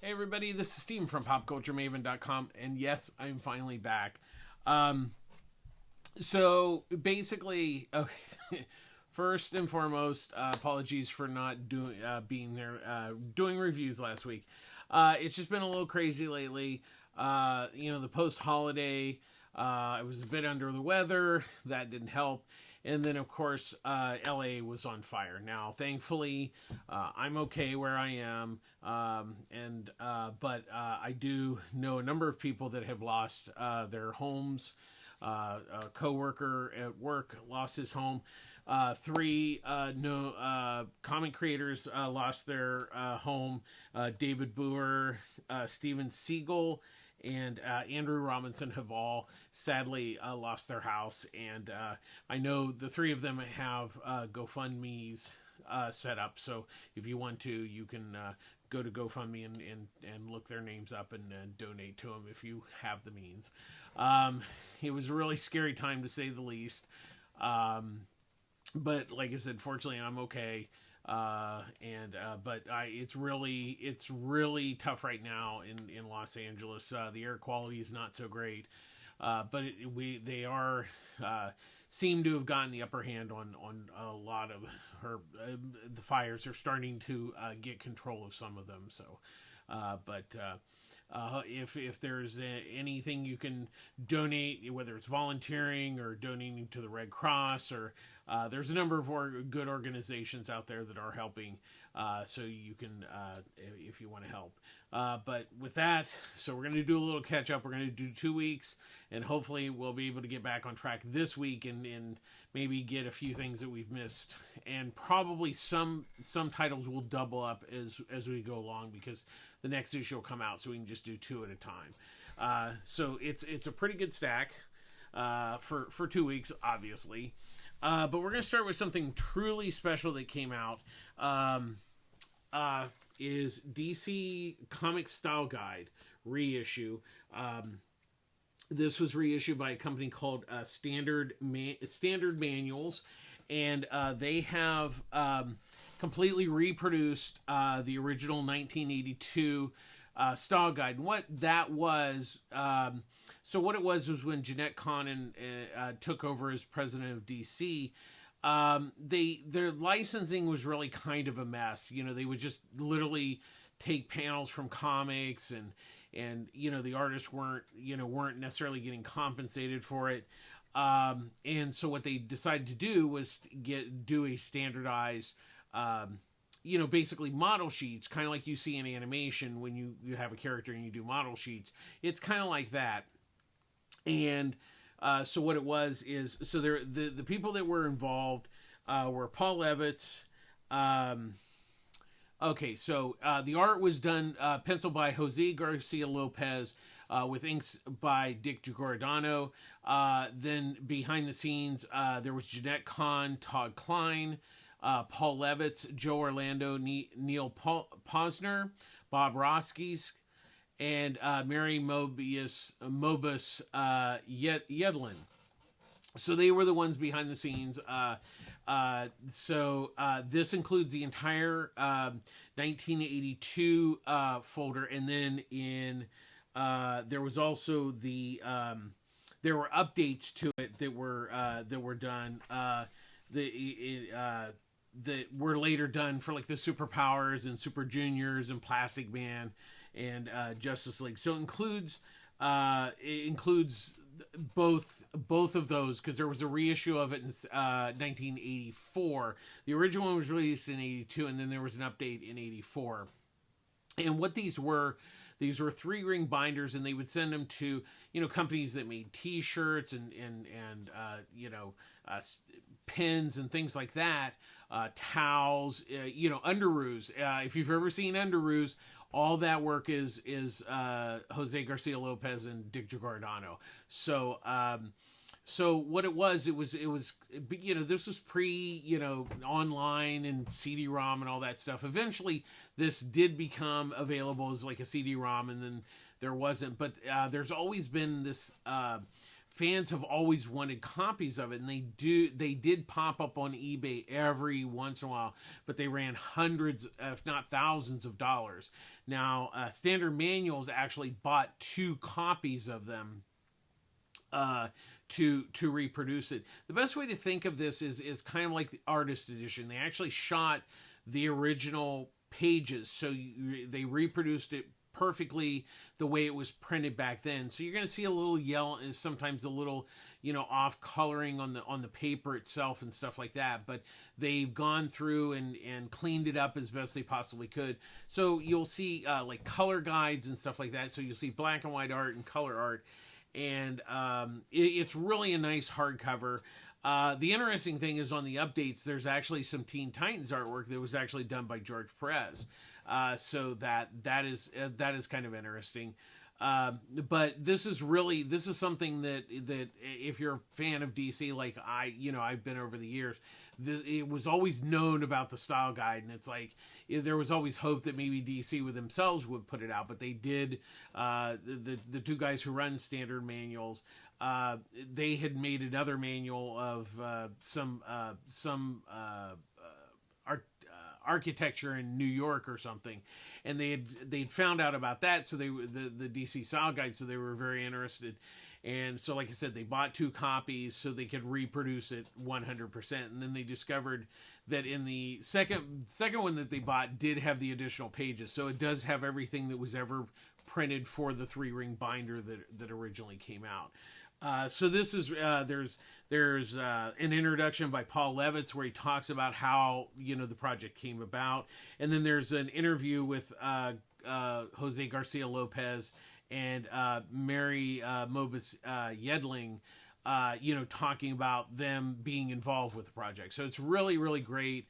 Hey everybody, this is Steven from PopCultureMaven.com, and yes, I'm finally back. So basically, okay, first and foremost, apologies for not doing being there doing reviews last week. It's just been a little crazy lately. The post holiday, I was a bit under the weather. That didn't help. And then, of course, LA was on fire. Now, thankfully, I'm okay where I am, but I do know a number of people that have lost their homes. A coworker at work lost his home. Three comic creators lost their home. David Boer, Steven Siegel, and Andrew Robinson have all sadly lost their house. And I know the three of them have GoFundMe's set up. So if you want to, you can go to GoFundMe and look their names up and donate to them if you have the means. It was a really scary time to say the least. But like I said, fortunately, I'm okay. It's really tough right now in Los Angeles. The air quality is not so great, but they seem to have gotten the upper hand on a lot of the fires are starting to get control of some of them. So, if there's anything you can donate, whether it's volunteering or donating to the Red Cross, or there's a number of good organizations out there that are helping, so you can, if you want to help. But with that, so we're going to do a little catch up. We're going to do 2 weeks, and hopefully we'll be able to get back on track this week and maybe get a few things that we've missed. And probably some titles will double up as we go along, because the next issue will come out, so we can just do 2 at a time. So it's a pretty good stack for 2 weeks, obviously. But we're going to start with something truly special that came out. Is DC Comic Style Guide reissue. This was reissued by a company called Standard Manuals, and they have completely reproduced the original 1982 style guide. And what that was, what it was when Jeanette Conant took over as president of DC. Their licensing was really kind of a mess. They would just literally take panels from comics, and the artists weren't necessarily getting compensated for it. And so what they decided to do was do a standardized, basically model sheets, kind of like you see in animation when you have a character and you do model sheets. It's kind of like that. And so what it was is, so the people that were involved were Paul Levitz. The art was done, pencil by Jose Garcia Lopez, with inks by Dick Giordano. Then behind the scenes, there was Jeanette Kahn, Todd Klein, Paul Levitz, Joe Orlando, Neil Posner, Bob Roskis, and Mary Mobus Yedlin. So they were the ones behind the scenes. This includes the entire 1982 folder, and then there was also there were updates to it that were done that were later done for like the Superpowers and Super Juniors and Plastic Man and Justice League. So it includes both of those, because there was a reissue of it in 1984. The original one was released in 82, and then there was an update in 84. And what these were 3-ring binders, and they would send them to companies that made T-shirts and pins and things like that, towels, underoos. If you've ever seen underoos, all that work is Jose Garcia Lopez and Dick Giordano. So what it was this was pre online and CD-ROM and all that stuff. Eventually, this did become available as like a CD-ROM, and then there wasn't. But there's always been this fans have always wanted copies of it, and they did pop up on eBay every once in a while, but they ran hundreds, if not thousands of dollars. Now, Standard Manuals actually bought 2 copies of them to reproduce it. The best way to think of this is kind of like the artist edition. They actually shot the original pages, so they reproduced it perfectly the way it was printed back then. So you're going to see a little yellow, and sometimes a little, off coloring on the paper itself and stuff like that. But they've gone through and cleaned it up as best they possibly could. So you'll see like color guides and stuff like that. So you'll see black and white art and color art, and it's really a nice hardcover. The interesting thing is on the updates, there's actually some Teen Titans artwork that was actually done by George Perez. So that is kind of interesting. But this is something that if you're a fan of DC, like I've been over the years, it was always known about the style guide, and it's like there was always hope that maybe DC with themselves would put it out, but they did. The 2 guys who run Standard Manuals, they had made another manual of some architecture in New York or something, and they'd found out about that, so the DC style guide, so they were very interested. And so, like I said, they bought 2 copies so they could reproduce it 100%. And then they discovered that in the second one that they bought did have the additional pages, so it does have everything that was ever printed for the 3-ring binder that originally came out. So this is there's an introduction by Paul Levitz where he talks about how the project came about, and then there's an interview with Jose Garcia Lopez and Mary Mobus Yedling, talking about them being involved with the project. So it's really, really great.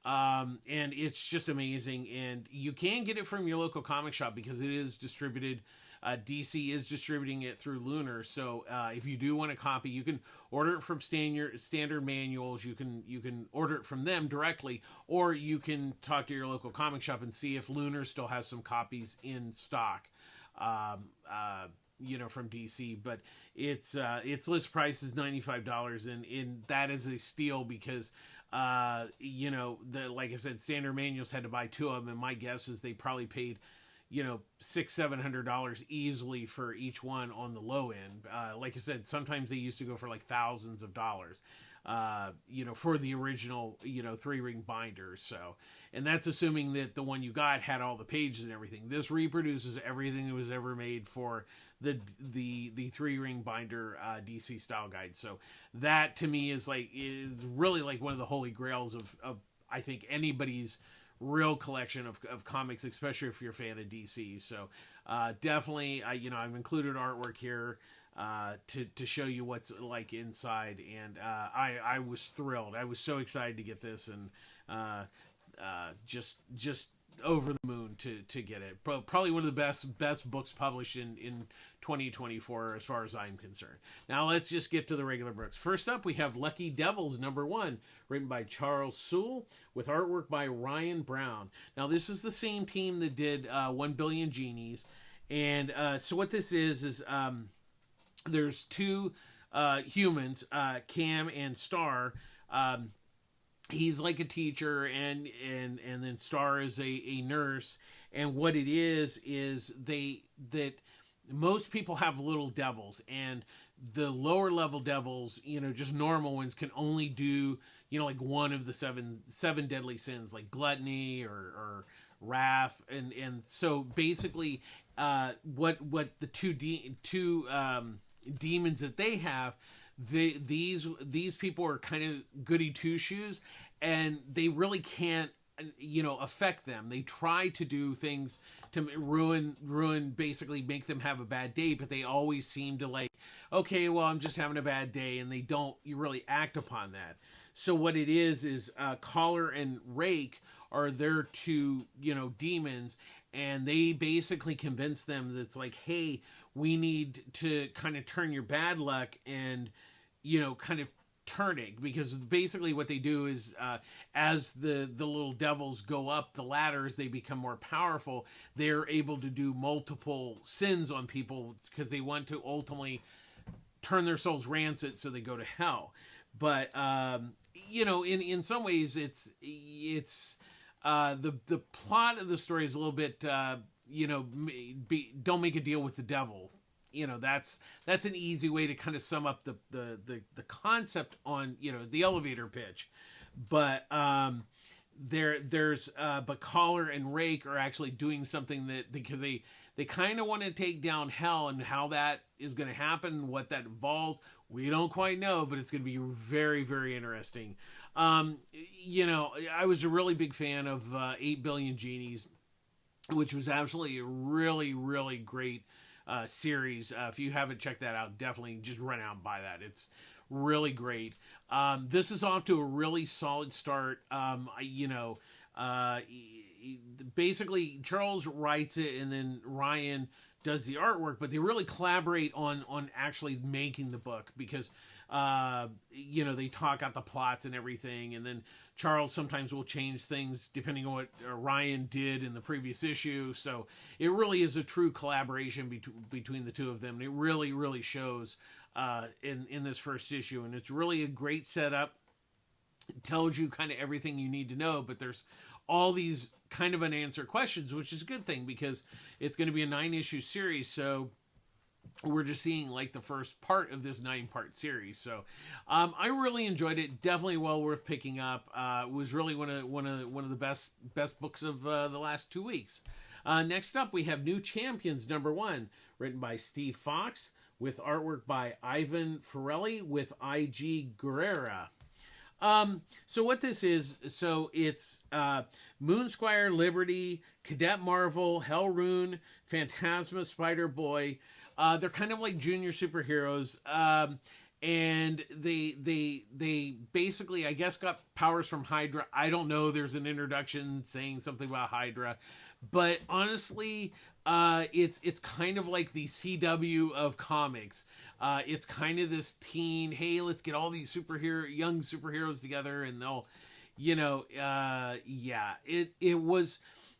And it's just amazing. And you can get it from your local comic shop because it is distributed. DC is distributing it through Lunar. So if you do want a copy, you can order it from Standard Manuals. You can order it from them directly, or you can talk to your local comic shop and see if Lunar still has some copies in stock. From DC, but its list price is $95, and that is a steal because like I said, Standard Manuals had to buy 2 of them, and my guess is they probably paid $600-700 easily for each one on the low end. Like I said, sometimes they used to go for like thousands of dollars. For the original, 3-ring binders. So, and that's assuming that the one you got had all the pages and everything. This reproduces everything that was ever made for the 3-ring binder DC style guide. So that to me is really like one of the holy grails of I think anybody's real collection of comics, especially if you're a fan of DC. So definitely, I've included artwork here to show you what's like inside, and I was thrilled. I was so excited to get this, and just over the moon to get it. Probably one of the best books published in 2024 as far as I'm concerned. Now let's just get to the regular books. First up, we have Lucky Devils #1, written by Charles Soule with artwork by Ryan Brown. Now this is the same team that did 1 Billion Genies, and so what this is there's 2 humans, Cam and Star. He's like a teacher, and then Star is a nurse. And what it is that most people have little devils, and the lower level devils, just normal ones, can only do like one of the seven deadly sins, like gluttony or wrath, and so basically what the two demons that they have, these people are kind of goody two shoes, and they really can't affect them. They try to do things to ruin, basically make them have a bad day, but they always seem to like, okay, well, I'm just having a bad day, and they don't really act upon that. So what it is Collar and Rake are their 2 demons, and they basically convince them that it's like, hey, we need to kind of turn your bad luck and, kind of turn it. Because basically what they do is as the little devils go up the ladders, they become more powerful. They're able to do multiple sins on people because they want to ultimately turn their souls rancid, so they go to hell. But in some ways, it's the plot of the story is a little bit don't make a deal with the devil. That's an easy way to kind of sum up the concept on the elevator pitch. But but Collar and Rake are actually doing something that, because they kind of want to take down hell, and how that is going to happen, what that involves, we don't quite know, but it's going to be very, very interesting. I was a really big fan of 8 Billion Genies, which was absolutely a really, really great series. If you haven't checked that out, definitely just run out and buy that. It's really great. This is off to a really solid start. Basically Charles writes it, and then Ryan does the artwork, but they really collaborate on actually making the book, because they talk out the plots and everything, and then Charles sometimes will change things depending on what Ryan did in the previous issue. So it really is a true collaboration between the two of them, and it really, really shows in this first issue, and it's really a great setup. It tells you kind of everything you need to know, but there's all these kind of unanswered questions, which is a good thing, because it's going to be a 9-issue series. So we're just seeing like the first part of this 9-part series. So I really enjoyed it. Definitely well worth picking up. It was really one of the best books of the last 2 weeks. Next up, we have New Champions #1, written by Steve Fox, with artwork by Ivan Ferrelli, with I.G. Guerrera. So what this is, so it's Moonsquire, Liberty, Cadet Marvel, Hellrune, Phantasma, Spider-Boy. They're kind of like junior superheroes, and they basically, I guess, got powers from Hydra. I don't know. There's an introduction saying something about Hydra, but honestly, it's kind of like the CW of comics. It's kind of this teen, hey, let's get all these young superheroes together, and they'll,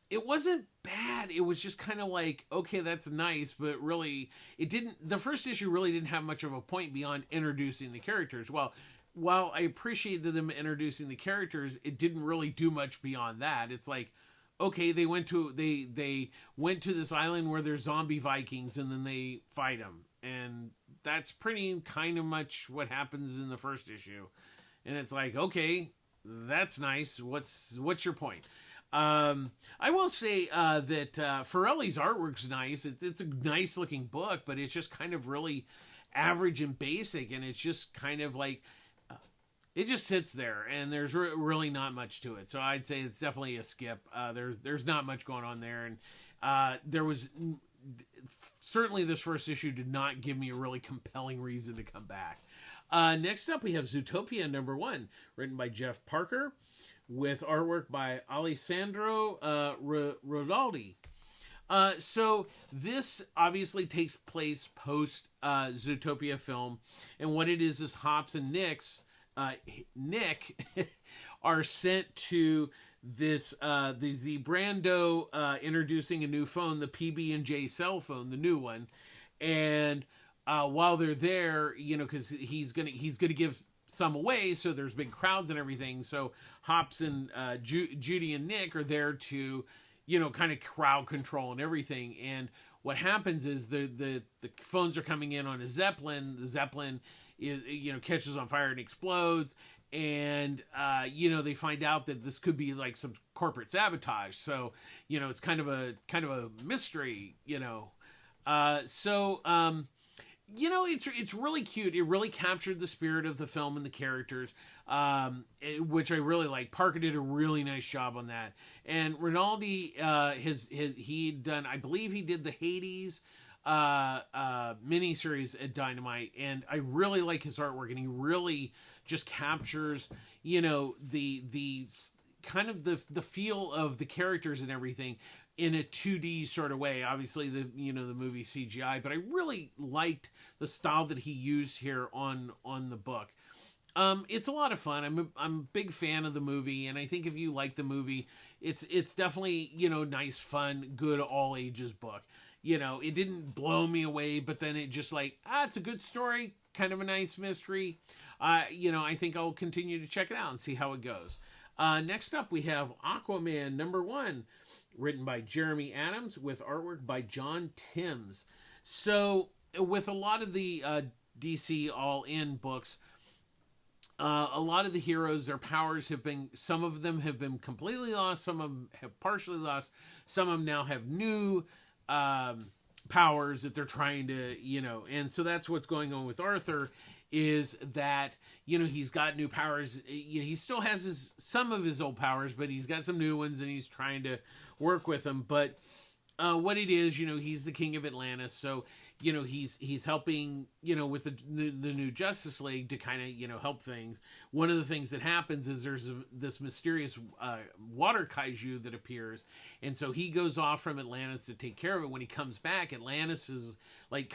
it wasn't bad. It was just kind of like, okay, that's nice, but really, the first issue really didn't have much of a point beyond introducing the characters. Well, while I appreciated them introducing the characters, it didn't really do much beyond that. It's like, okay, they went to this island where there's zombie Vikings, and then they fight them, and that's pretty kind of much what happens in the first issue. And it's like, okay, that's nice. What's your point? I will say that Ferrelli's artwork's nice. It's a nice looking book, but it's just kind of really average and basic, and it's just kind of like it just sits there, and there's really not much to it. So I'd say it's definitely a skip. There's not much going on there, and there was certainly this first issue did not give me a really compelling reason to come back. Next up, we have Zootopia #1, written by Jeff Parker, with artwork by Alessandro Rodaldi. So this obviously takes place post Zootopia film, and what it is Hops and Nick are sent to this the Zebrando introducing a new phone, the PB&J cell phone, the new one, and while they're there, because he's gonna give some away, so there's big crowds and everything. So Hops and Judy and Nick are there to, kind of crowd control and everything. And what happens is the phones are coming in on a Zeppelin. The Zeppelin is catches on fire and explodes. And they find out that this could be like some corporate sabotage. So it's kind of a mystery. It's really cute. It really captured the spirit of the film and the characters, which I really like. Parker did a really nice job on that. And Rinaldi, he'd done, I believe he did the Hades miniseries at Dynamite, and I really like his artwork, and he really just captures, the kind of the feel of the characters and everything in a 2D sort of way. Obviously the movie CGI, but I really liked the style that he used here on the book. It's a lot of fun. I'm a big fan of the movie, and I think if you like the movie, it's definitely, nice, fun, good all ages book. it didn't blow me away, but then it just like, it's a good story, kind of a nice mystery. I think I'll continue to check it out and see how it goes. Next up, we have Aquaman #1, written by Jeremy Adams with artwork by John Timms. So, with a lot of the DC All-In books, a lot of the heroes, their powers some of them have been completely lost, some of them have partially lost, some of them now have new powers that they're trying to, and so that's what's going on with Arthur, is that, he's got new powers. He still has some of his old powers, but he's got some new ones and he's trying to work with them. But what it is, he's the king of Atlantis, so he's helping with the new Justice League to kind of help things. One of the things that happens is there's this mysterious water kaiju that appears, and so he goes off from Atlantis to take care of it. When he comes back, Atlantis is like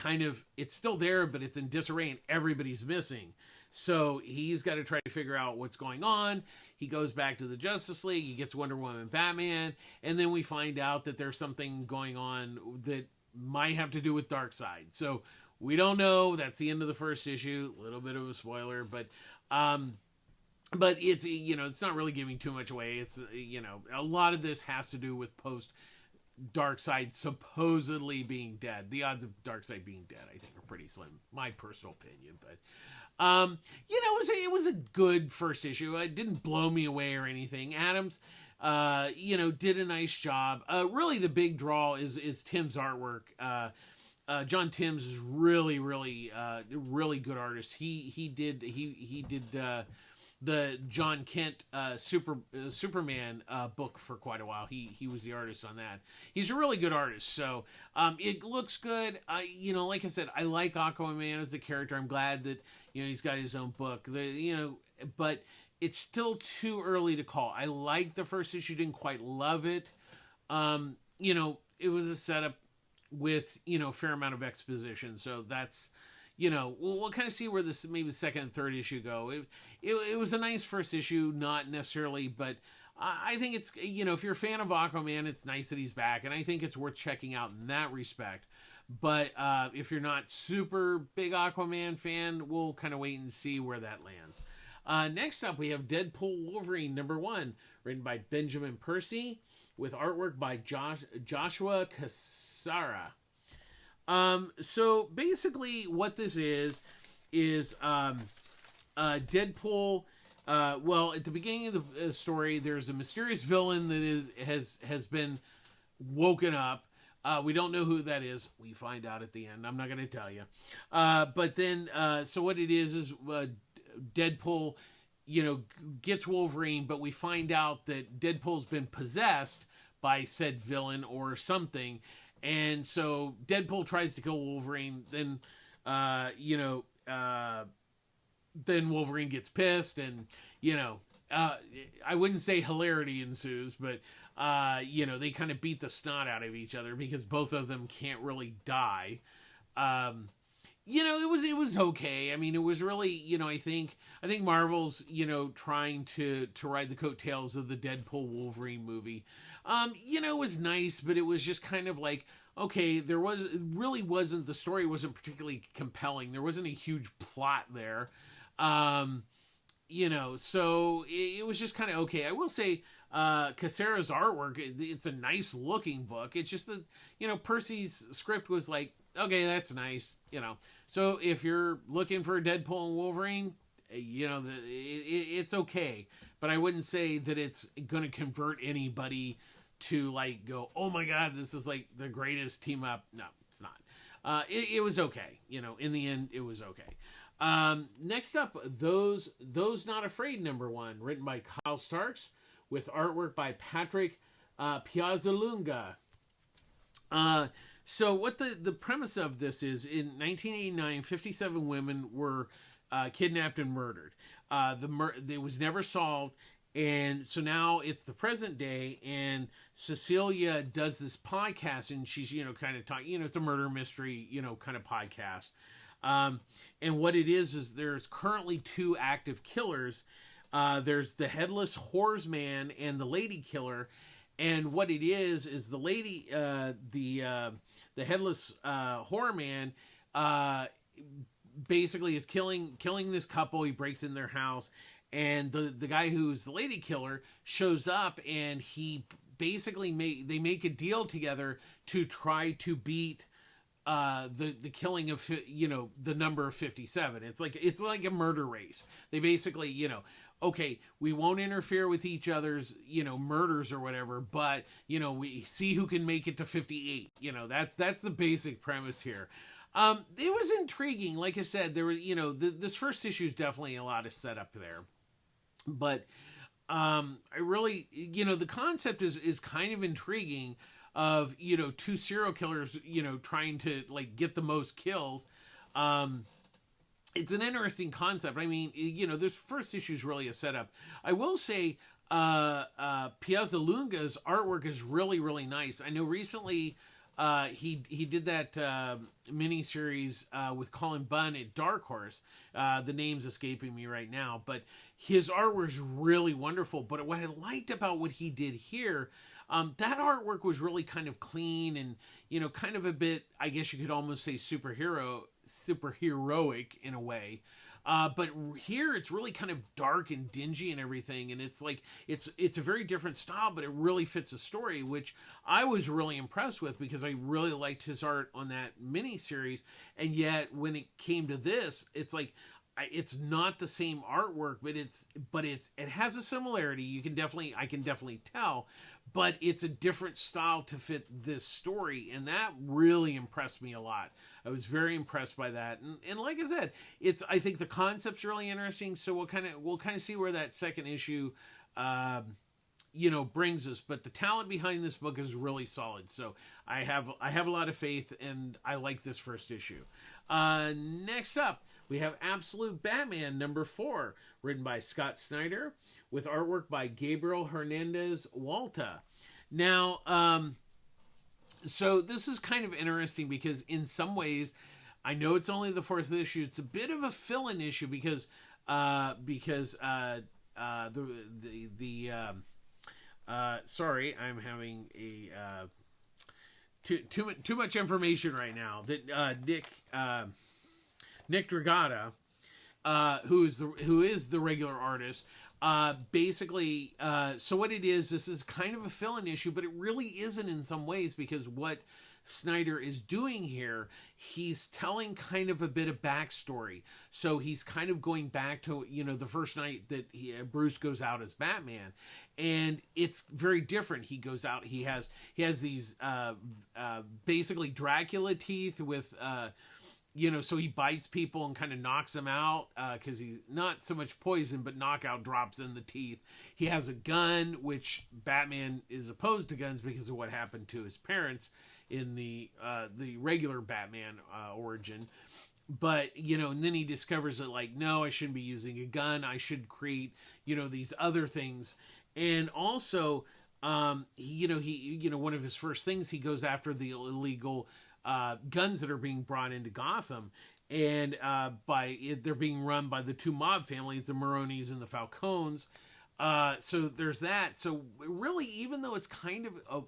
it's still there, but it's in disarray and everybody's missing. So he's got to try to figure out what's going on. He goes back to the Justice League. He gets Wonder Woman and Batman. And then we find out that there's something going on that might have to do with Darkseid. So we don't know. That's the end of the first issue. A little bit of a spoiler. But it's, it's not really giving too much away. It's, a lot of this has to do with post-Darkseid supposedly being dead. The odds of Darkseid being dead, I think, are pretty slim. My personal opinion. But it was a good first issue. It didn't blow me away or anything. Adams, did a nice job. Really, the big draw is Tim's artwork. John Timms is really, really, really good artist. He did the John Kent Superman book for quite a while. He was the artist on that. He's a really good artist, so it looks good. Like I said, I like Aquaman as a character. I'm glad that he's got his own book. But it's still too early to call. I liked the first issue, didn't quite love it. It was a setup with a fair amount of exposition, so that's. We'll kind of see where this maybe the second and third issue go. It was a nice first issue, not necessarily, but I think it's, if you're a fan of Aquaman, it's nice that he's back, and I think it's worth checking out in that respect. But if you're not super big Aquaman fan, we'll kind of wait and see where that lands. Next up, we have Deadpool Wolverine #1, written by Benjamin Percy, with artwork by Joshua Cassara. So basically what this is Deadpool, at the beginning of the story, there's a mysterious villain that has been woken up. We don't know who that is. We find out at the end. I'm not going to tell you. But then, so what it is Deadpool, gets Wolverine, but we find out that Deadpool's been possessed by said villain or something. And so Deadpool tries to kill Wolverine. Then, then Wolverine gets pissed, and I wouldn't say hilarity ensues, but they kind of beat the snot out of each other because both of them can't really die. It was okay. I mean, it was really, I think Marvel's, trying to ride the coattails of the Deadpool Wolverine movie. It was nice, but it was just kind of like, okay, the story wasn't particularly compelling. There wasn't a huge plot there. So it was just kind of okay. I will say, Cassara's artwork, it's a nice looking book. It's just that, Percy's script was like, okay, that's nice, So if you're looking for a Deadpool and Wolverine, it's okay. But I wouldn't say that it's going to convert anybody to like go, oh my God, this is like the greatest team up. No, it's not. It was okay. In the end, it was okay. Next up, Those Not Afraid #1, written by Kyle Starks with artwork by Patrick Piazzalunga. So what the premise of this is, in 1989, 57 women were kidnapped and murdered. It was never solved. And so now it's the present day, and Cecilia does this podcast, and she's, kind of talking, it's a murder mystery, kind of podcast. And what it is there's currently 2 active killers. There's the Headless Horseman and the Lady Killer. And what it is the lady, the headless horror man basically is killing this couple. He breaks in their house, and the guy who's the lady killer shows up, and he basically they make a deal together to try to beat the killing of the number of 57. It's like a murder race. They basically okay, we won't interfere with each other's murders or whatever, but we see who can make it to 58. That's the basic premise here. It was intriguing. Like I said, there were this first issue is definitely a lot of setup there, but I really the concept is kind of intriguing of two serial killers trying to like get the most kills. It's an interesting concept. I mean, this first issue is really a setup. I will say Piazza Lunga's artwork is really, really nice. I know recently he did that miniseries with Colin Bunn at Dark Horse. The name's escaping me right now, but his artwork is really wonderful. But what I liked about what he did here, that artwork was really kind of clean and kind of a bit, I guess you could almost say superheroic in a way. But here it's really kind of dark and dingy and everything, and it's like it's a very different style, but it really fits the story, which I was really impressed with because I really liked his art on that miniseries. And yet when it came to this, it's like it's not the same artwork, but it has a similarity. I can definitely tell, but it's a different style to fit this story, and that really impressed me a lot. I was very impressed by that, and like I said, I think the concept's really interesting. So we'll kind of see where that second issue, brings us. But the talent behind this book is really solid. So I have a lot of faith, and I like this first issue. Next up, we have Absolute Batman #4, written by Scott Snyder, with artwork by Gabriel Hernandez Walta. Now, so this is kind of interesting because in some ways, I know it's only the fourth issue. It's a bit of a fill-in issue because sorry, I'm having a too much information right now. That Nick Dragata, who is the regular artist, basically, so what it is, this is kind of a fill-in issue, but it really isn't in some ways, because what Snyder is doing here, he's telling kind of a bit of backstory. So he's kind of going back to, the first night that Bruce goes out as Batman, and it's very different. He goes out, he has these, basically Dracula teeth with, so he bites people and kind of knocks them out because he's not so much poison, but knockout drops in the teeth. He has a gun, which Batman is opposed to guns because of what happened to his parents in the regular Batman origin. But, and then he discovers that, like, no, I shouldn't be using a gun. I should create, these other things. And also, he one of his first things, he goes after the illegal guns that are being brought into Gotham, and they're being run by the two mob families, the Maronis and the Falcones. So there's that. So really, even though it's kind of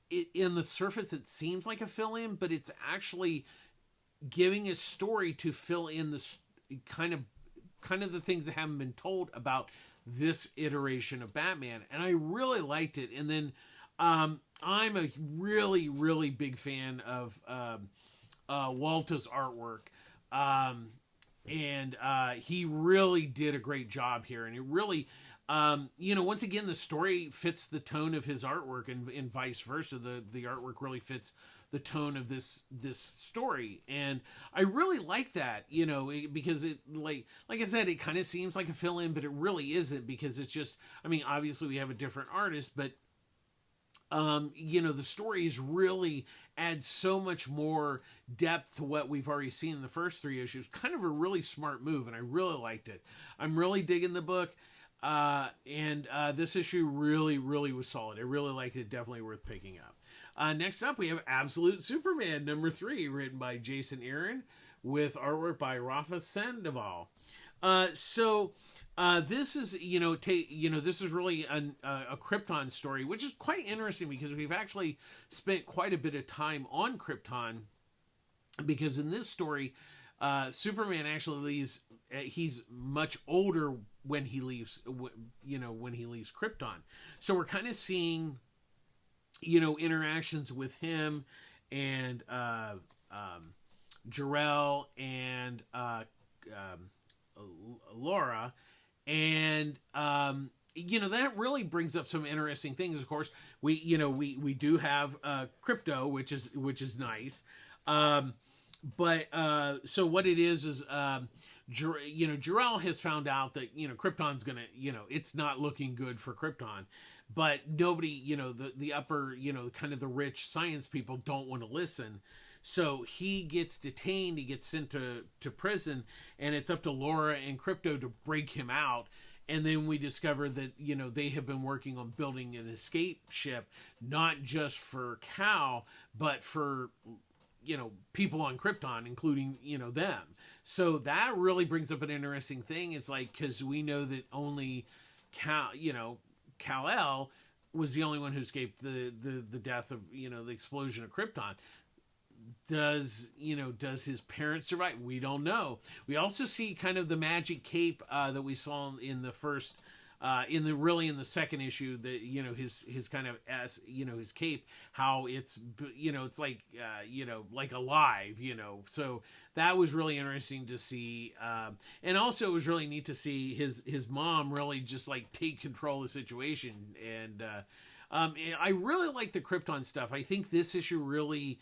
in the surface, it seems like a fill-in, but it's actually giving a story to fill in the kind of the things that haven't been told about this iteration of Batman, and I really liked it. And then I'm a really, really big fan of Walta's artwork. And he really did a great job here. And it really, once again, the story fits the tone of his artwork, and vice versa. The artwork really fits the tone of this story. And I really like that, because it, like I said, it kind of seems like a fill-in, but it really isn't, because it's just, obviously we have a different artist, but the stories really add so much more depth to what we've already seen in the first three issues. Kind of a really smart move, and I really liked it. I'm really digging the book, and this issue really, really was solid. I really liked it. Definitely worth picking up. Next up, we have Absolute Superman #3, written by Jason Aaron, with artwork by Rafa Sandoval. This is, this is really a Krypton story, which is quite interesting because we've actually spent quite a bit of time on Krypton. Because in this story, Superman actually leaves. He's much older when he leaves. When he leaves Krypton, so we're kind of seeing, interactions with him and Jor-El and Laura. And that really brings up some interesting things. Of course, we do have crypto, which is nice. But so what it is Jor-El has found out that Krypton's gonna, it's not looking good for Krypton, but nobody, the upper, kind of the rich science people don't want to listen. So he gets detained, he gets sent to prison, and it's up to Laura and Crypto to break him out. And then we discover that, they have been working on building an escape ship, not just for Cal, but for, people on Krypton, including, them. So that really brings up an interesting thing. It's like, because we know that only Kal-El was the only one who escaped the death of, the explosion of Krypton. Does his parents survive? We don't know. We also see kind of the magic cape that we saw in the first, in the second issue, that his kind of his cape, how it's it's like like alive, so that was really interesting to see, and also it was really neat to see his mom really just like take control of the situation. And I really like the Krypton stuff. I think this issue really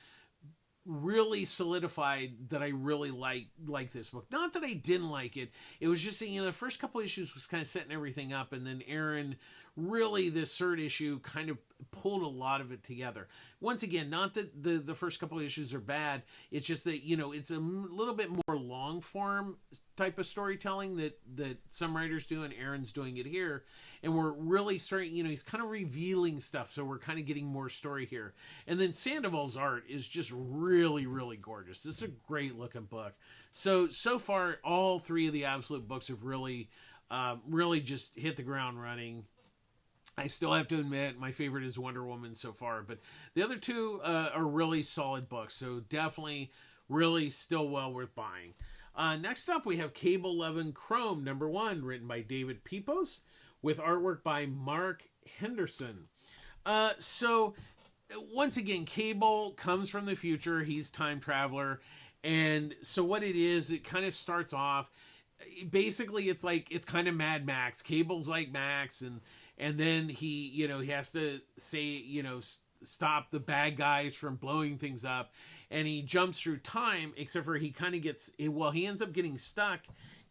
solidified that I really like this book. Not that I didn't like it. It was just that, the first couple issues was kind of setting everything up, and then Aaron really, this third issue kind of pulled a lot of it together. Once again, not that the first couple of issues are bad. It's just that, it's a little bit more long form type of storytelling that some writers do, and Aaron's doing it here. And we're really starting, he's kind of revealing stuff, so we're kind of getting more story here. And then Sandoval's art is just really, really gorgeous. This is a great looking book. So far, all three of the Absolute books have really just hit the ground running. I still have to admit, my favorite is Wonder Woman so far, but the other two are really solid books, so definitely really still well worth buying. Next up, we have Cable 11 Chrome, #1, written by David Pepos, with artwork by Mark Henderson. So, once again, Cable comes from the future. He's time traveler. And so what it is, it kind of starts off, basically it's kind of Mad Max. Cable's like Max, and then he has to say, stop the bad guys from blowing things up, and he jumps through time, except for he kind of he ends up getting stuck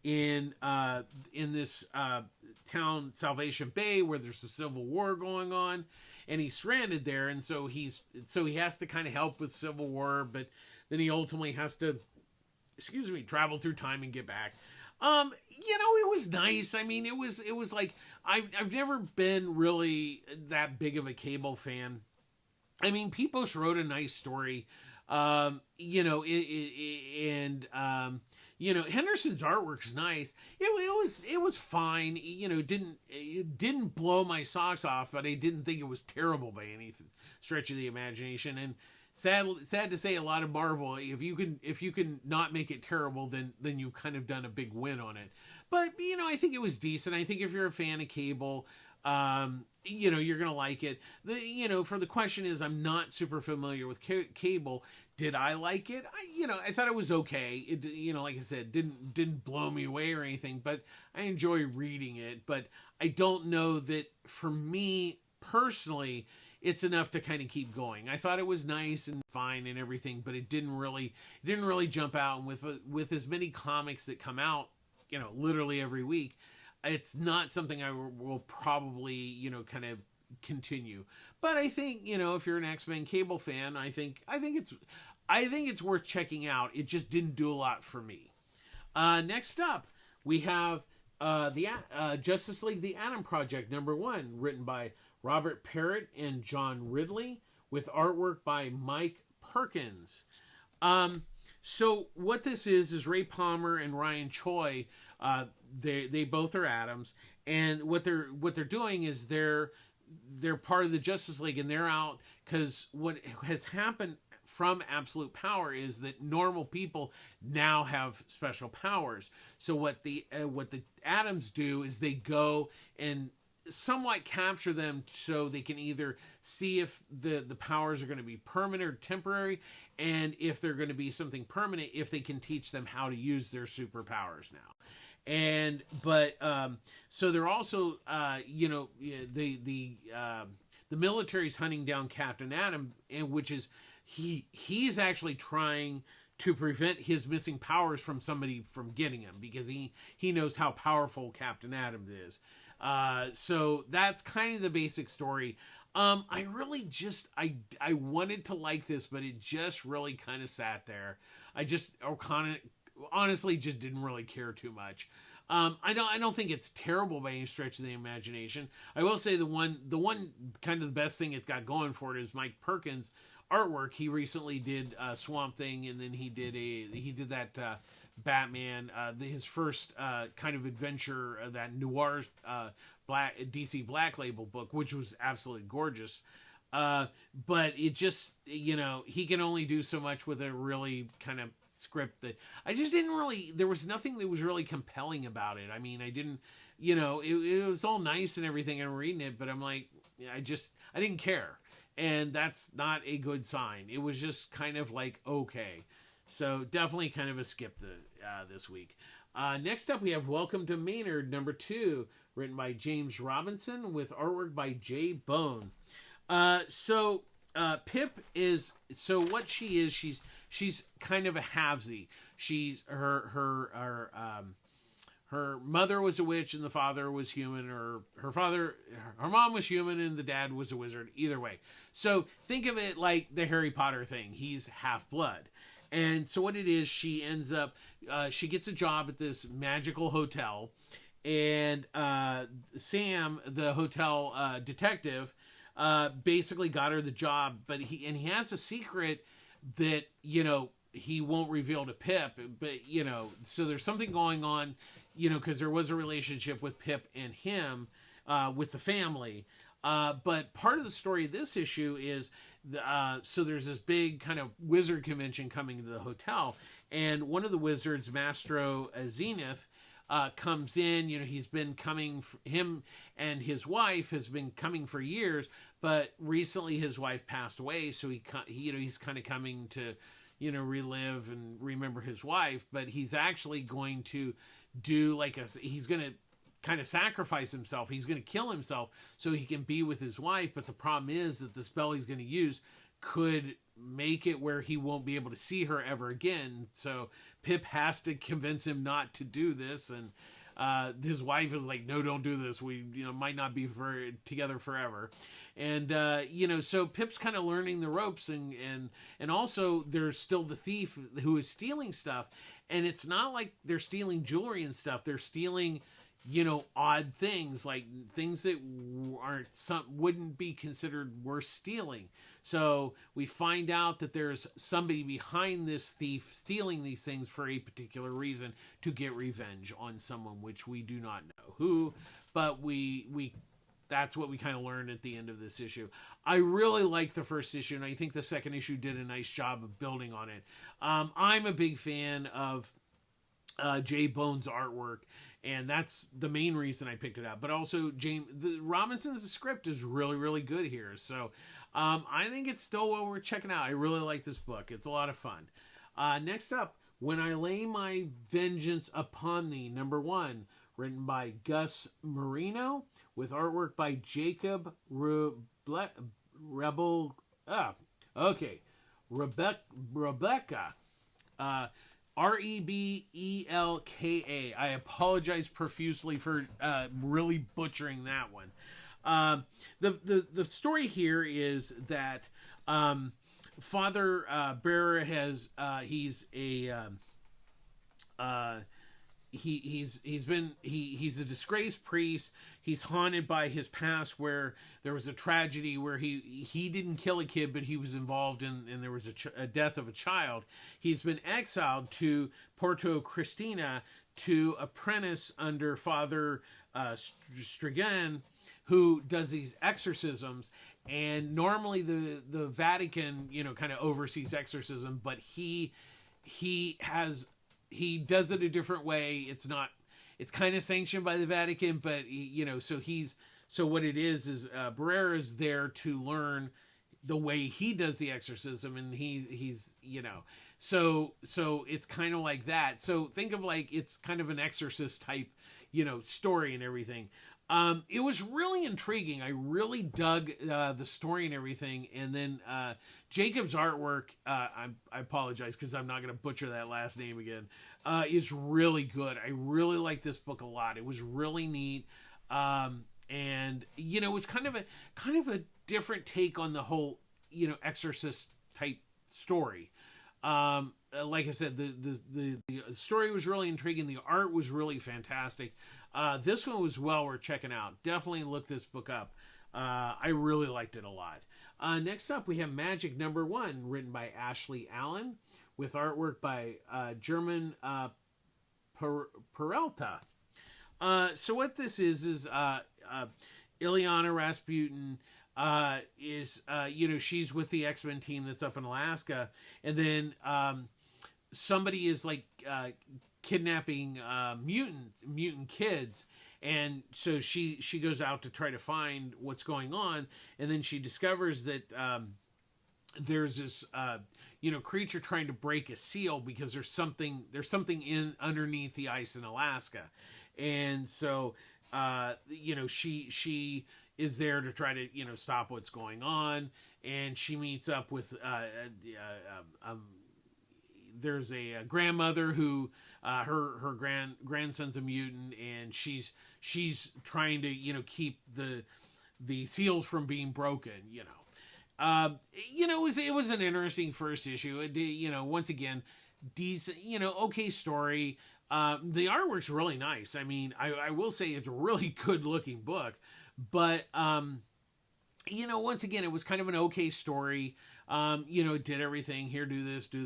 in this town, Salvation Bay, where there's a civil war going on, and he's stranded there, and so he has to kind of help with civil war, but then he ultimately has to travel through time and get back. It was nice. I mean, it was like, I've never been really that big of a Cable fan. I mean, Pepos wrote a nice story, Henderson's artwork's nice. It was fine. It didn't blow my socks off, but I didn't think it was terrible by any stretch of the imagination. And sad to say, a lot of Marvel, if you can not make it terrible, then you've kind of done a big win on it. But I think it was decent. I think if you're a fan of Cable, you're gonna like it. For the question is, I'm not super familiar with Cable. Did I like it? I thought it was okay. It, like I said, didn't blow me away or anything, but I enjoy reading it. But I don't know that for me personally, it's enough to kind of keep going. I thought it was nice and fine and everything, but it didn't really jump out. And with as many comics that come out, literally every week, it's not something I will probably, kind of continue. But I think, if you're an X-Men Cable fan, I think it's worth checking out. It just didn't do a lot for me. Next up, we have the Justice League: The Atom Project #1, written by Robert Parrott and John Ridley, with artwork by Mike Perkins. So what this is Ray Palmer and Ryan Choi. They both are Atoms, and what they're doing is they're part of the Justice League, and they're out because what has happened from absolute power is that normal people now have special powers. So what the Atoms do is they go and somewhat capture them so they can either see if the powers are going to be permanent or temporary, and if they're going to be something permanent, if they can teach them how to use their superpowers now. And so they're also the military's hunting down Captain Atom, and which is he's actually trying to prevent his missing powers from somebody from getting him, because he knows how powerful Captain Atom is. So that's kind of the basic story. I really just I wanted to like this, but it just really kind of sat there. Honestly just didn't really care too much. I don't think it's terrible by any stretch of the imagination. I will say the one kind of the best thing it's got going for it is Mike Perkins' artwork. He recently did Swamp Thing, and then he did that Batman, his first kind of adventure, that noir black DC Black Label book, which was absolutely gorgeous. But it just, he can only do so much with a really kind of script that I just didn't really, there was nothing that was really compelling about it. I mean, I didn't, it was all nice and everything, and reading it, but I'm like, I didn't care. And that's not a good sign. It was just kind of like, okay. So definitely kind of a skip this week. Next up, we have Welcome to Maynard, number 2, written by James Robinson with artwork by Jay Bone. So Pip is, so what she is, she's kind of a halvesy. She's her mother was a witch and the father was human, or her mom was human and the dad was a wizard. Either way. So think of it like the Harry Potter thing. He's half blood. And so what it is, she ends up, she gets a job at this magical hotel, and Sam, the hotel detective, basically got her the job, but he has a secret that, he won't reveal to Pip, but, so there's something going on, because there was a relationship with Pip and him, with the family. But part of the story of this issue is, so there's this big kind of wizard convention coming to the hotel, and one of the wizards, Mastro Zenith, comes in. He's been coming, him and his wife has been coming for years, but recently his wife passed away, so he's kind of coming to, relive and remember his wife, but he's actually going to do he's going to kind of sacrifice himself. He's going to kill himself so he can be with his wife. But the problem is that the spell he's going to use could make it where he won't be able to see her ever again. So Pip has to convince him not to do this. And his wife is like, no, don't do this. We, might not be together forever. And, so Pip's kind of learning the ropes, and also there's still the thief who is stealing stuff. And it's not like they're stealing jewelry and stuff. They're stealing, odd things, like things that wouldn't be considered worth stealing. So we find out that there's somebody behind this thief stealing these things for a particular reason, to get revenge on someone, which we do not know who, but we that's what we kind of learned at the end of this issue. I really liked the first issue, and I think the second issue did a nice job of building on it. I'm a big fan of Jay Bone's artwork, and that's the main reason I picked it up. But also, Robinson's script is really, really good here. So I think it's still what we're checking out. I really like this book. It's a lot of fun. Next up, When I Lay My Vengeance Upon Thee, number 1, written by Gus Marino, with artwork by Jacob Rebecca. Rebelka. I apologize profusely for really butchering that one. The story here is that Father Bearer has he's a he's a disgraced priest. He's haunted by his past, where there was a tragedy where he didn't kill a kid, but he was involved in, and there was a death of a child. He's been exiled to Porto Cristina to apprentice under Father Strigan, who does these exorcisms. And normally the Vatican, kind of oversees exorcism, but he does it a different way. It's kind of sanctioned by the Vatican, but so what it is Barrera is there to learn the way he does the exorcism, and he's so it's kind of like that. So think of like it's kind of an exorcist type, story and everything. It was really intriguing. I really dug the story and everything. And then Jacob's artwork, I apologize because I'm not going to butcher that last name again, is really good. I really like this book a lot. It was really neat. And, it was kind of a different take on the whole, exorcist type story. Like I said, the story was really intriguing. The art was really fantastic. This one was well worth checking out. Definitely look this book up. I really liked it a lot. Next up, we have Magik #1, written by Ashley Allen, with artwork by German Peralta. So what this is Ileana Rasputin is she's with the X-Men team that's up in Alaska, and then somebody is like kidnapping mutant kids, and so she goes out to try to find what's going on, and then she discovers that there's this creature trying to break a seal because there's something in underneath the ice in Alaska, and so she is there to try to stop what's going on, and she meets up with there's a grandmother who her grandson's a mutant, and she's trying to keep the seals from being broken. It was an interesting first issue. Once again, decent, okay story. The artwork's really nice. I mean, I will say it's a really good looking book, but once again, it was kind of an okay story. It did everything here, do this. It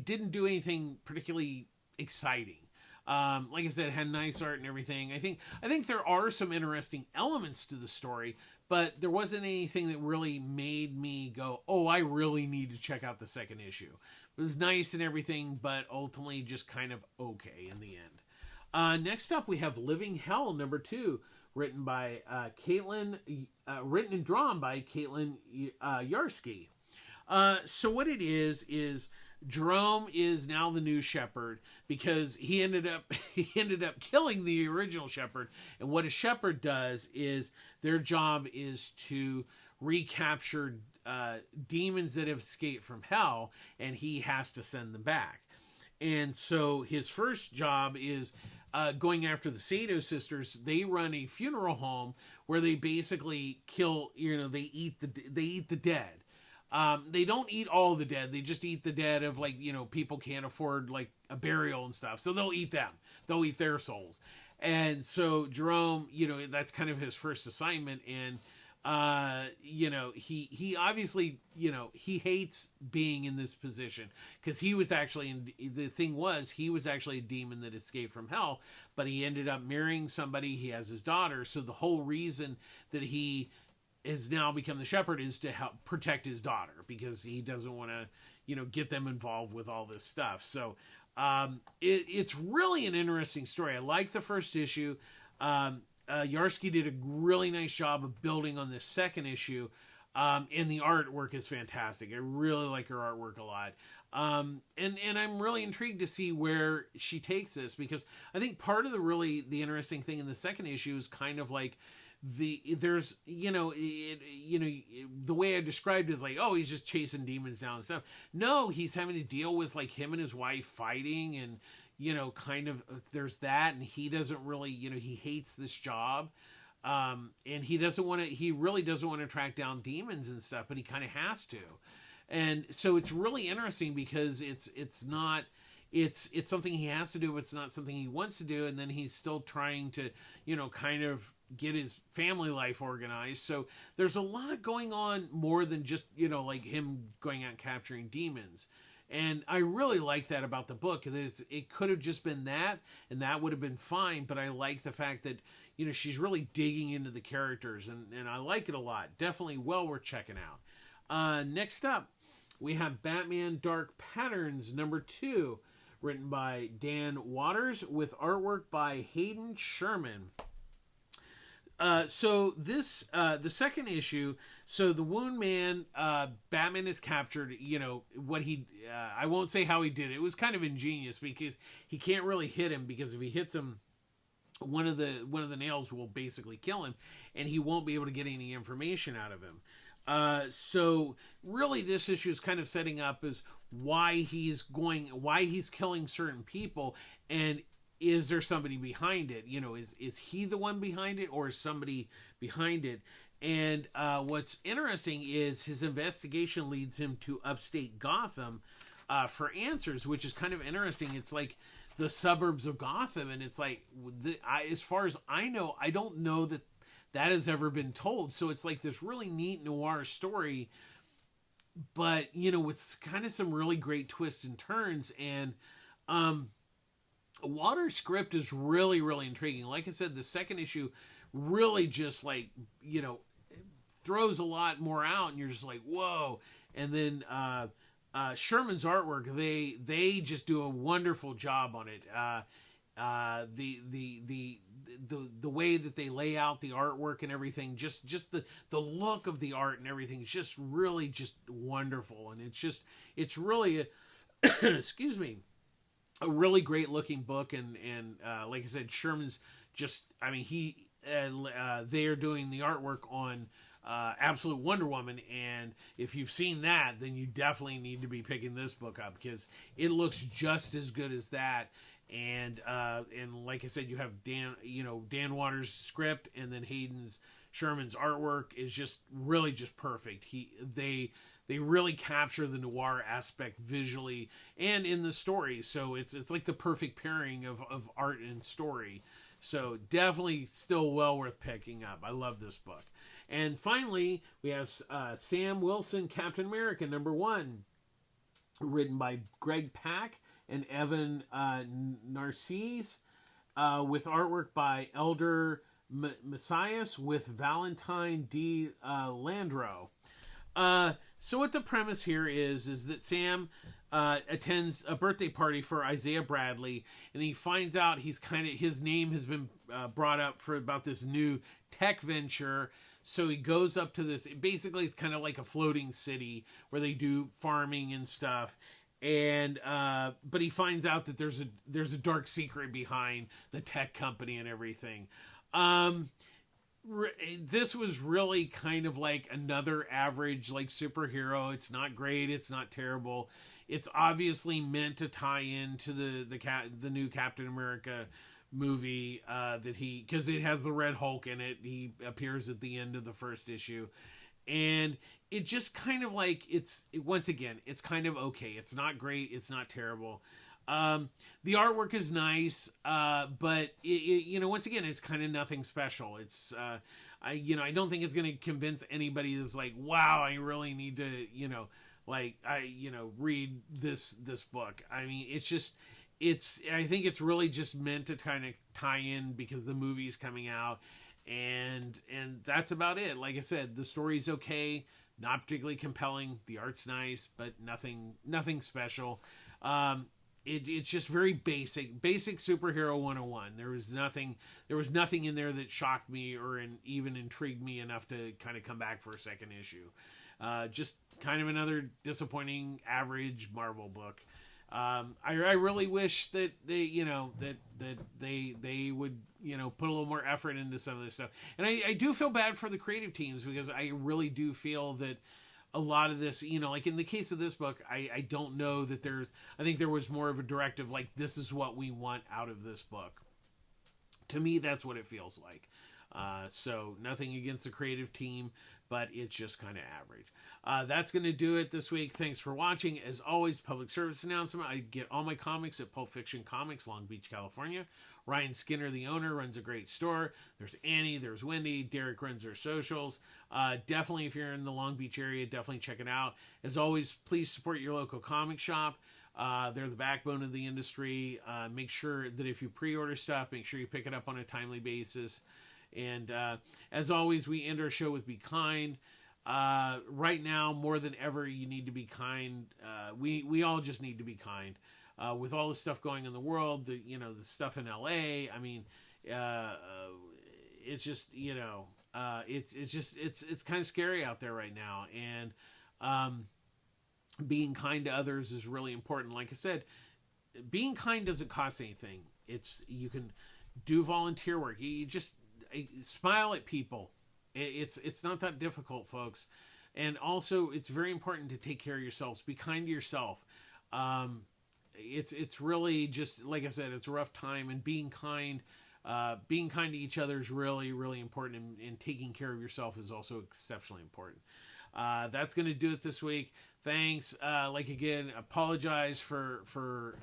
didn't do anything particularly exciting. Like I said, it had nice art and everything. I think there are some interesting elements to the story, but there wasn't anything that really made me go, oh, I really need to check out the second issue. It was nice and everything, but ultimately just kind of okay in the end. Next up, we have Living Hell #2, written by written and drawn by Caitlin Yarsky. So what it is Jerome is now the new shepherd because he ended up killing the original shepherd. And what a shepherd does is their job is to recapture demons that have escaped from hell, and he has to send them back. And so his first job is going after the Sato sisters. They run a funeral home where they basically kill, they eat the dead. They don't eat all the dead. They just eat the dead of people can't afford a burial and stuff. So they'll eat them. They'll eat their souls. And so Jerome, that's kind of his first assignment. And, he obviously, he hates being in this position because he was actually, he was actually a demon that escaped from hell, but he ended up marrying somebody. He has his daughter. So the whole reason that he has now become the shepherd is to help protect his daughter because he doesn't want to, get them involved with all this stuff. So, it's really an interesting story. I like the first issue. Yarsky did a really nice job of building on this second issue. And the artwork is fantastic. I really like her artwork a lot. And I'm really intrigued to see where she takes this because I think part of the interesting thing in the second issue is kind of like the way I described it is like, oh, he's just chasing demons down and stuff. No, he's having to deal with him and his wife fighting, and there's that, and he doesn't really, he hates this job, and he really doesn't want to track down demons and stuff, but he kind of has to. And so it's really interesting because it's not it's something he has to do, but it's not something he wants to do, and then he's still trying to, kind of get his family life organized. So there's a lot going on more than just, like him going out and capturing demons. And I really like that about the book. That it could have just been that, and that would have been fine. But I like the fact that, she's really digging into the characters, and I like it a lot. Definitely well worth checking out. Next up, we have Batman Dark Patterns #2, written by Dan Waters with artwork by Hayden Sherman. So this, the second issue, so the Wound Man, Batman is captured, what he, I won't say how he did it. It was kind of ingenious because he can't really hit him, because if he hits him, one of the nails will basically kill him, and he won't be able to get any information out of him. So really this issue is kind of setting up as why he's killing certain people, and is there somebody behind it? Is he the one behind it, or is somebody behind it? And what's interesting is his investigation leads him to upstate Gotham for answers, which is kind of interesting. It's like the suburbs of Gotham, and it's like, as far as I know, I don't know that has ever been told. So it's like this really neat noir story, but with kind of some really great twists and turns. And Waters' script is really, really intriguing. Like I said, the second issue really just throws a lot more out, and you're just like, whoa. And then Sherman's artwork, they just do a wonderful job on it. The way that they lay out the artwork and everything, just the look of the art and everything is just really just wonderful. And it's really excuse me, a really great looking book. And like I said, Sherman's they are doing the artwork on Absolute Wonder Woman, and if you've seen that, then you definitely need to be picking this book up, because it looks just as good as that. And like I said, you have Dan Waters' script, and then Sherman's artwork is just really just perfect. They really capture the noir aspect visually and in the story. So it's like the perfect pairing of art and story. So definitely still well worth picking up. I love this book. And finally, we have Sam Wilson, Captain America #1, written by Greg Pak and Evan Narcisse, with artwork by Elder Messias with Valentine D. Landro. So what the premise here is that Sam attends a birthday party for Isaiah Bradley, and he finds out his name has been brought up for about this new tech venture. So he goes up to this, basically it's kind of like a floating city where they do farming and stuff. And but he finds out that there's a dark secret behind the tech company and everything. This was really kind of like another average superhero. It's not great, it's not terrible. It's obviously meant to tie into the new Captain America movie, because it has the Red Hulk in it. He appears at the end of the first issue, and it just kind of once again, it's kind of okay. It's not great, it's not terrible. The artwork is nice, but once again, it's kind of nothing special. It's I don't think it's going to convince anybody that's like, wow, I really need to read this book. I mean, I think it's really just meant to kind of tie in because the movie's coming out, and that's about it. Like I said, the story's okay, not particularly compelling. The art's nice, but nothing special. It's just very basic superhero 101. There was nothing in there that shocked me or even intrigued me enough to kind of come back for a second issue. Just kind of another disappointing, average Marvel book. I really wish that they would put a little more effort into some of this stuff. And I do feel bad for the creative teams, because I really do feel that a lot of this, like in the case of this book, I don't know that I think there was more of a directive, like, this is what we want out of this book. To me, that's what it feels like. So nothing against the creative team, but it's just kind of average. That's going to do it this week. Thanks for watching. As always, public service announcement. I get all my comics at Pulp Fiction Comics, Long Beach, California. Ryan Skinner, the owner, runs a great store. There's Annie, there's Wendy, Derek runs their socials. Definitely, if you're in the Long Beach area, definitely check it out. As always, please support your local comic shop. They're the backbone of the industry. Make sure that if you pre-order stuff, make sure you pick it up on a timely basis. And as always, we end our show with Be Kind. Right now, more than ever, you need to be kind. We all just need to be kind. With all the stuff going in the world, the stuff in LA. I mean, it's just it's kind of scary out there right now, and being kind to others is really important. Like I said, being kind doesn't cost anything. You can do volunteer work. You just smile at people. It's not that difficult, folks. And also, it's very important to take care of yourselves. Be kind to yourself. It's really just, like I said, it's a rough time, and being kind to each other is really, really important, and taking care of yourself is also exceptionally important. That's going to do it this week. Thanks. Again, apologize for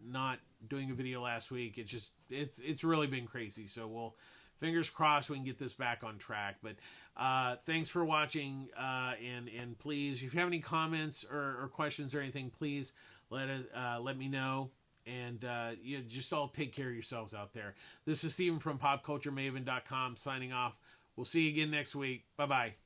not doing a video last week. It's really been crazy. So fingers crossed we can get this back on track. But thanks for watching, and please, if you have any comments or questions or anything, please let me know. And you just all take care of yourselves out there. This is Steven from PopCultureMaven.com signing off. We'll see you again next week. Bye-bye.